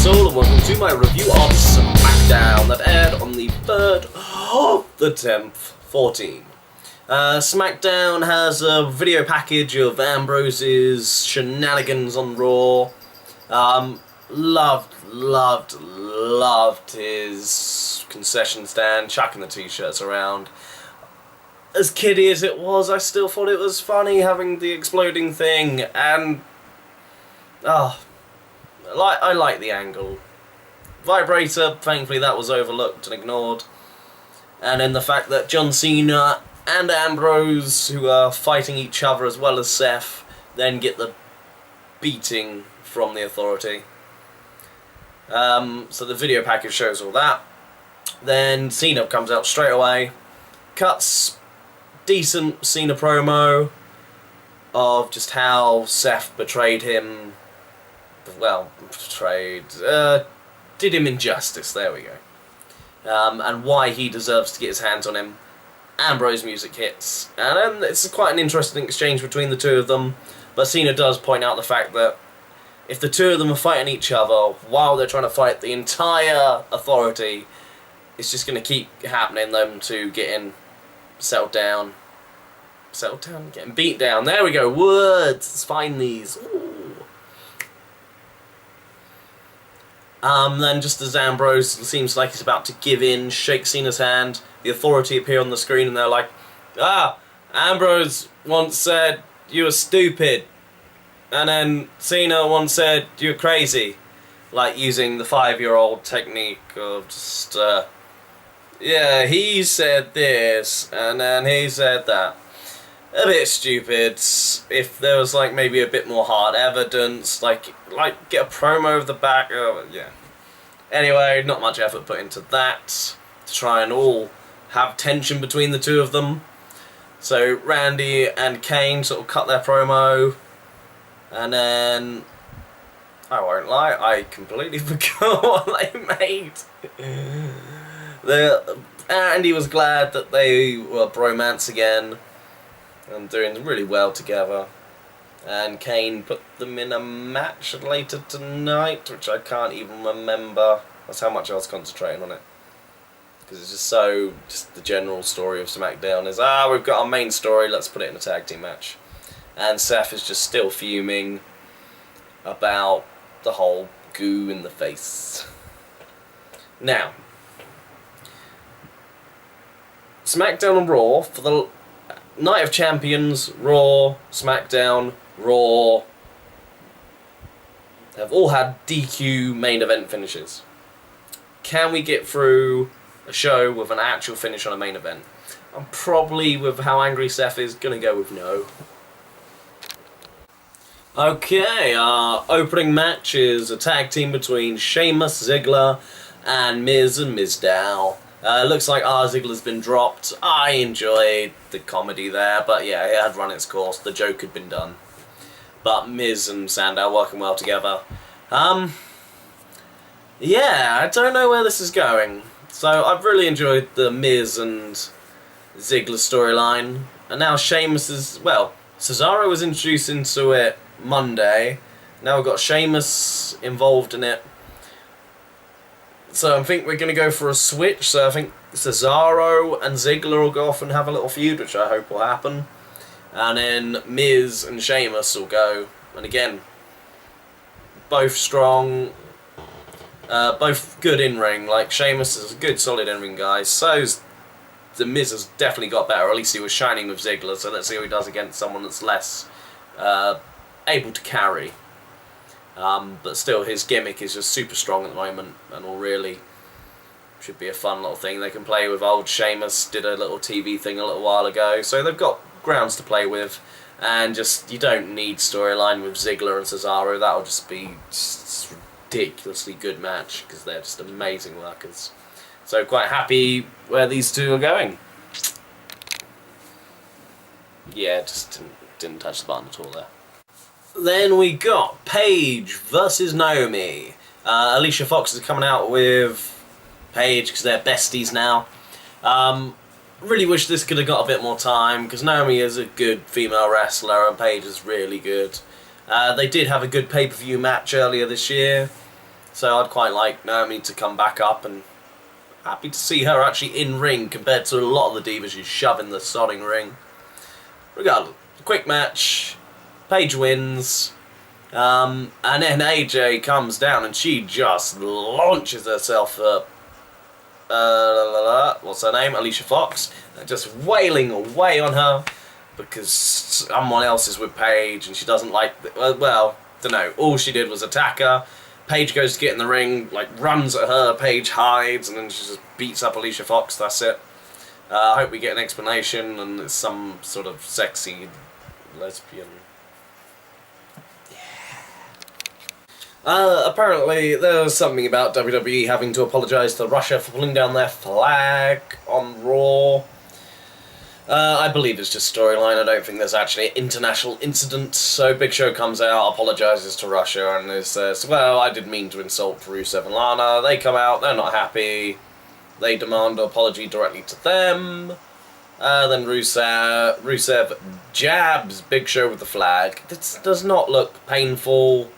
Soul, and welcome to my review of SmackDown that aired on the 3rd of the 10th, 14. SmackDown has a video package of Ambrose's shenanigans on Raw. Loved his concession stand, chucking the t-shirts around. As kiddie as it was, I still thought it was funny having the exploding thing, and I like the angle. Vibrator, thankfully that was overlooked and ignored. And then the fact that John Cena and Ambrose, who are fighting each other as well as Seth, then get the beating from the Authority. So the video package shows all that. Then Cena comes out straight away, cuts decent Cena promo of just how Seth betrayed him. Well, did him injustice, there we go. And why he deserves to get his hands on him. Ambrose music hits, and it's quite an interesting exchange between the two of them, but Cena does point out the fact that if the two of them are fighting each other while they're trying to fight the entire Authority, it's just going to keep happening, them two getting getting beat down, there we go, words, let's find these. Ooh. Then just as Ambrose seems like he's about to give in, shake Cena's hand, the Authority appear on the screen and they're like, Ambrose once said you were stupid, and then Cena once said you're crazy, like using the 5-year-old technique of just, yeah, he said this, and then he said that. A bit stupid. If there was like maybe a bit more hard evidence, like get a promo of the back. Oh, yeah. Anyway, not much effort put into that to try and all have tension between the two of them. So Randy and Kane sort of cut their promo, and then I won't lie, I completely forgot what they made. Andy was glad that they were bromance again and doing really well together, and Kane put them in a match later tonight, which I can't even remember. That's how much I was concentrating on it, because it's just the general story of SmackDown is, we've got our main story, let's put it in a tag team match. And Seth is just still fuming about the whole goo in the face. Now, SmackDown and Raw for the Night of Champions, Raw, SmackDown, Raw, have all had DQ main event finishes. Can we get through a show with an actual finish on a main event? I'm probably, with how angry Seth is, going to go with no. Okay, our opening match is a tag team between Sheamus, Ziggler, and Miz and Mizdow. Looks like Ziggler's been dropped. I enjoyed the comedy there, but yeah, it had run its course. The joke had been done. But Miz and Sandow working well together. Yeah, I don't know where this is going. So I've really enjoyed the Miz and Ziggler storyline. And now Sheamus is, well, Cesaro was introduced into it Monday. Now we've got Sheamus involved in it. So I think we're going to go for a switch. So I think Cesaro and Ziggler will go off and have a little feud, which I hope will happen. And then Miz and Sheamus will go. And again, both strong, both good in-ring. Like, Sheamus is a good, solid in-ring guy. So's the Miz has definitely got better. At least he was shining with Ziggler. So let's see how he does against someone that's less able to carry. But still, his gimmick is just super strong at the moment, and will really should be a fun little thing they can play with. Old Sheamus did a little TV thing a little while ago, so they've got grounds to play with, and just, you don't need storyline with Ziggler and Cesaro. That'll just be just ridiculously good match, because they're just amazing workers. So quite happy where these two are going. Yeah, just didn't touch the button at all there. Then we got Paige versus Naomi. Alicia Fox is coming out with Paige because they're besties now. Really wish this could have got a bit more time, because Naomi is a good female wrestler and Paige is really good. They did have a good pay-per-view match earlier this year. So I'd quite like Naomi to come back up, and happy to see her actually in ring compared to a lot of the divas you shove in the sodding ring. Regardless, quick match, Paige wins, and then AJ comes down and she just launches herself up. What's her name? Alicia Fox. Just wailing away on her because someone else is with Paige and she doesn't like. Well, don't know. All she did was attack her. Paige goes to get in the ring, like runs at her. Paige hides and then she just beats up Alicia Fox. That's it. I hope we get an explanation and it's some sort of sexy lesbian. Apparently there was something about WWE having to apologise to Russia for pulling down their flag on Raw. I believe it's just storyline. I don't think there's actually an international incident. So Big Show comes out, apologises to Russia, and says, well, I didn't mean to insult Rusev and Lana. They come out, they're not happy. They demand an apology directly to them. Then Rusev jabs Big Show with the flag. This does not look painful.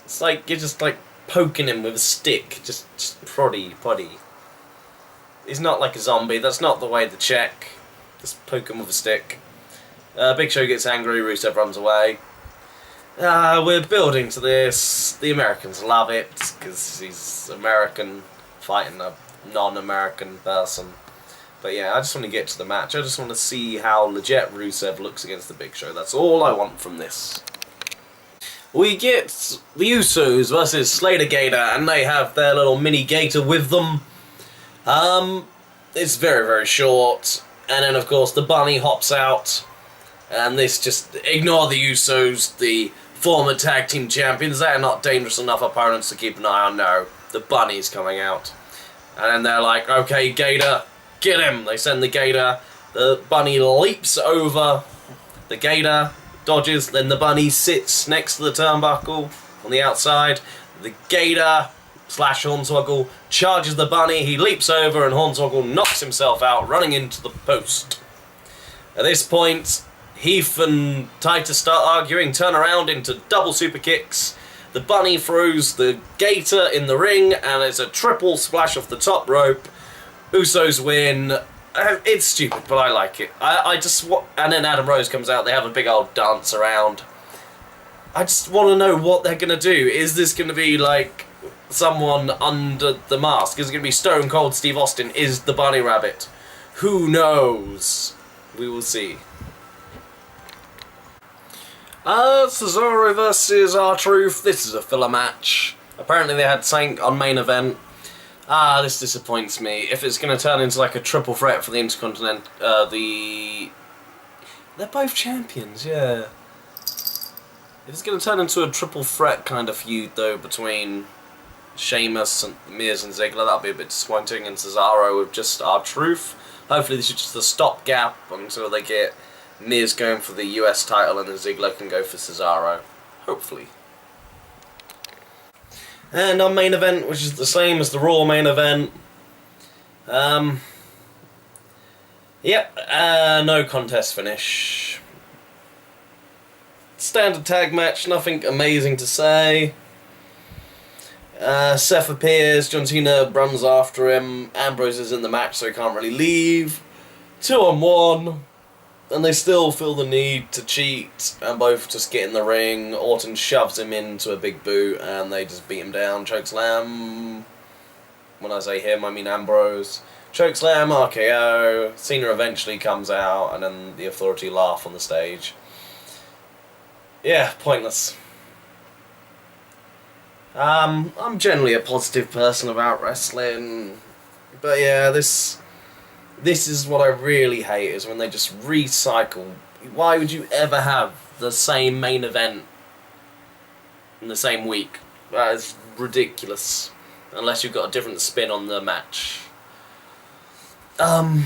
It's like you're just like poking him with a stick, just proddy. He's not like a zombie. That's not the way to check. Just poke him with a stick. Big Show gets angry. Rusev runs away. We're building to this. The Americans love it because he's American fighting a non-American person. But yeah, I just want to get to the match. I just want to see how legit Rusev looks against the Big Show. That's all I want from this. We get the Usos versus slatergator, and they have their little mini gator with them. It's very, very short, and then of course the bunny hops out, and this just ignore the Usos, the former tag team champions. They're not dangerous enough opponents to keep an eye on. No, the bunny's coming out, and then they're like, okay, gator, get him. They send the gator. The bunny leaps over the gator. Dodges, then the bunny sits next to the turnbuckle on the outside. The gator / Hornswoggle charges the bunny. He leaps over and Hornswoggle knocks himself out, running into the post. At this point, Heath and Titus start arguing, turn around into double super kicks. The bunny throws the gator in the ring, and it's a triple splash off the top rope. Usos win. It's stupid, but I like it. And then Adam Rose comes out. They have a big old dance around. I just want to know what they're gonna do. Is this gonna be like someone under the mask? Is it gonna be Stone Cold Steve Austin? Is the Bunny Rabbit? Who knows? We will see. Cesaro versus RTruth. This is a filler match. Apparently they had something on main event. This disappoints me. If it's going to turn into like a triple threat for the Intercontinental, they're both champions, yeah. If it's going to turn into a triple threat kind of feud though between Sheamus and Miz and Ziggler, that'll be a bit disappointing. And Cesaro with just RTruth. Hopefully this is just a stopgap until they get Miz going for the US title and then Ziggler can go for Cesaro. Hopefully. And our main event, which is the same as the Raw main event. No contest finish. Standard tag match, nothing amazing to say. Seth appears, John Cena runs after him, Ambrose is in the match so he can't really leave. 2-on-1. And they still feel the need to cheat and both just get in the ring. Orton shoves him into a big boot and they just beat him down. Chokeslam. When I say him, I mean Ambrose. Chokeslam, RKO. Cena eventually comes out and then the Authority laugh on the stage. Yeah, pointless. I'm generally a positive person about wrestling. But yeah, This is what I really hate, is when they just recycle. Why would you ever have the same main event in the same week? That is ridiculous. Unless you've got a different spin on the match. And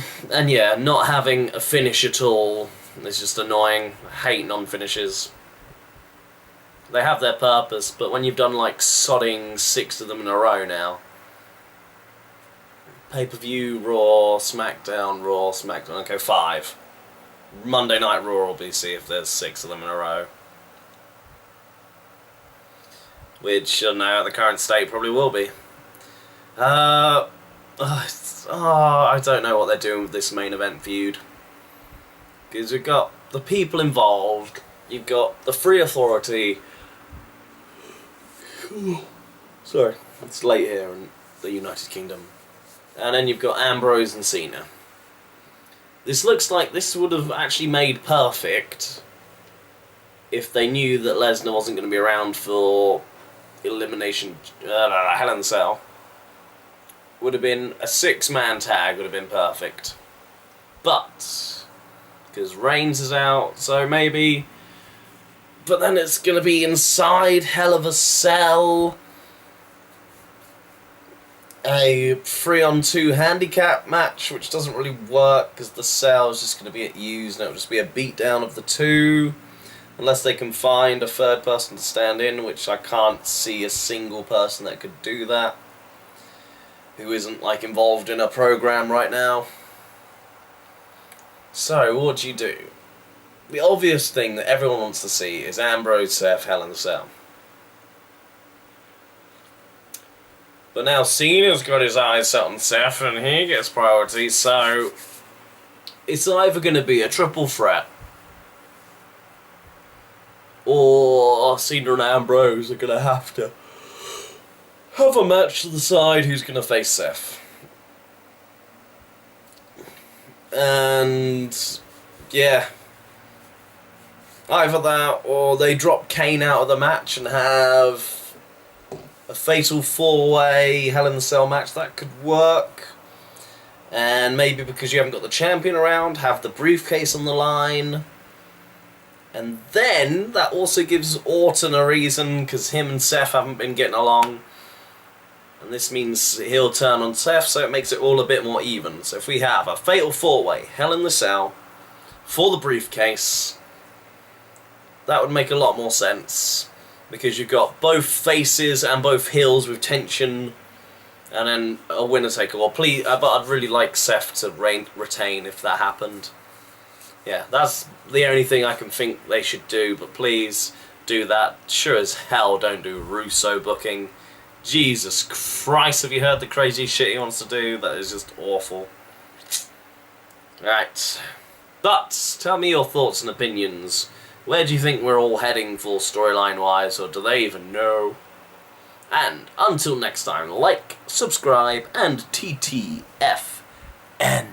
yeah, not having a finish at all is just annoying. I hate non-finishes. They have their purpose, but when you've done like sodding 6 of them in a row now, pay-per-view, Raw, SmackDown, Raw, SmackDown. Okay, 5. Monday Night Raw will be, see if there's 6 of them in a row. which, I don't know, at the current state probably will be. I don't know what they're doing with this main event feud. Because you've got the people involved, you've got the Free Authority. Sorry, it's late here in the United Kingdom. And then you've got Ambrose and Cena. This looks like this would have actually made perfect if they knew that Lesnar wasn't going to be around for Elimination Hell in the Cell. Would have been a 6-man tag, would have been perfect. But because Reigns is out, so maybe. But then it's going to be inside Hell of a Cell. A 3-on-2 handicap match, which doesn't really work because the cell is just going to be used and it'll just be a beatdown of the two. Unless they can find a third person to stand in, which I can't see a single person that could do that. Who isn't, like, involved in a program right now. So, what do you do? The obvious thing that everyone wants to see is Ambrose, Seth, Hell in the Cell. But now Cena's got his eyes set on Seth and he gets priority, so it's either going to be a triple threat or Cena and Ambrose are going to have a match to decide who's going to face Seth. And yeah, either that or they drop Kane out of the match and have a fatal 4-way Hell in the Cell match. That could work. And maybe because you haven't got the champion around, have the briefcase on the line. And then that also gives Orton a reason, because him and Seth haven't been getting along. And this means he'll turn on Seth, so it makes it all a bit more even. So if we have a fatal 4-way Hell in the Cell for the briefcase, that would make a lot more sense. Because you've got both faces and both heels with tension, and then a winner take all. Please, but I'd really like Seth to retain if that happened. Yeah, that's the only thing I can think they should do. But please do that. Sure as hell, don't do Russo booking. Jesus Christ, have you heard the crazy shit he wants to do? That is just awful. Right, but tell me your thoughts and opinions. Where do you think we're all heading for storyline-wise, or do they even know? And until next time, like, subscribe, and TTFN.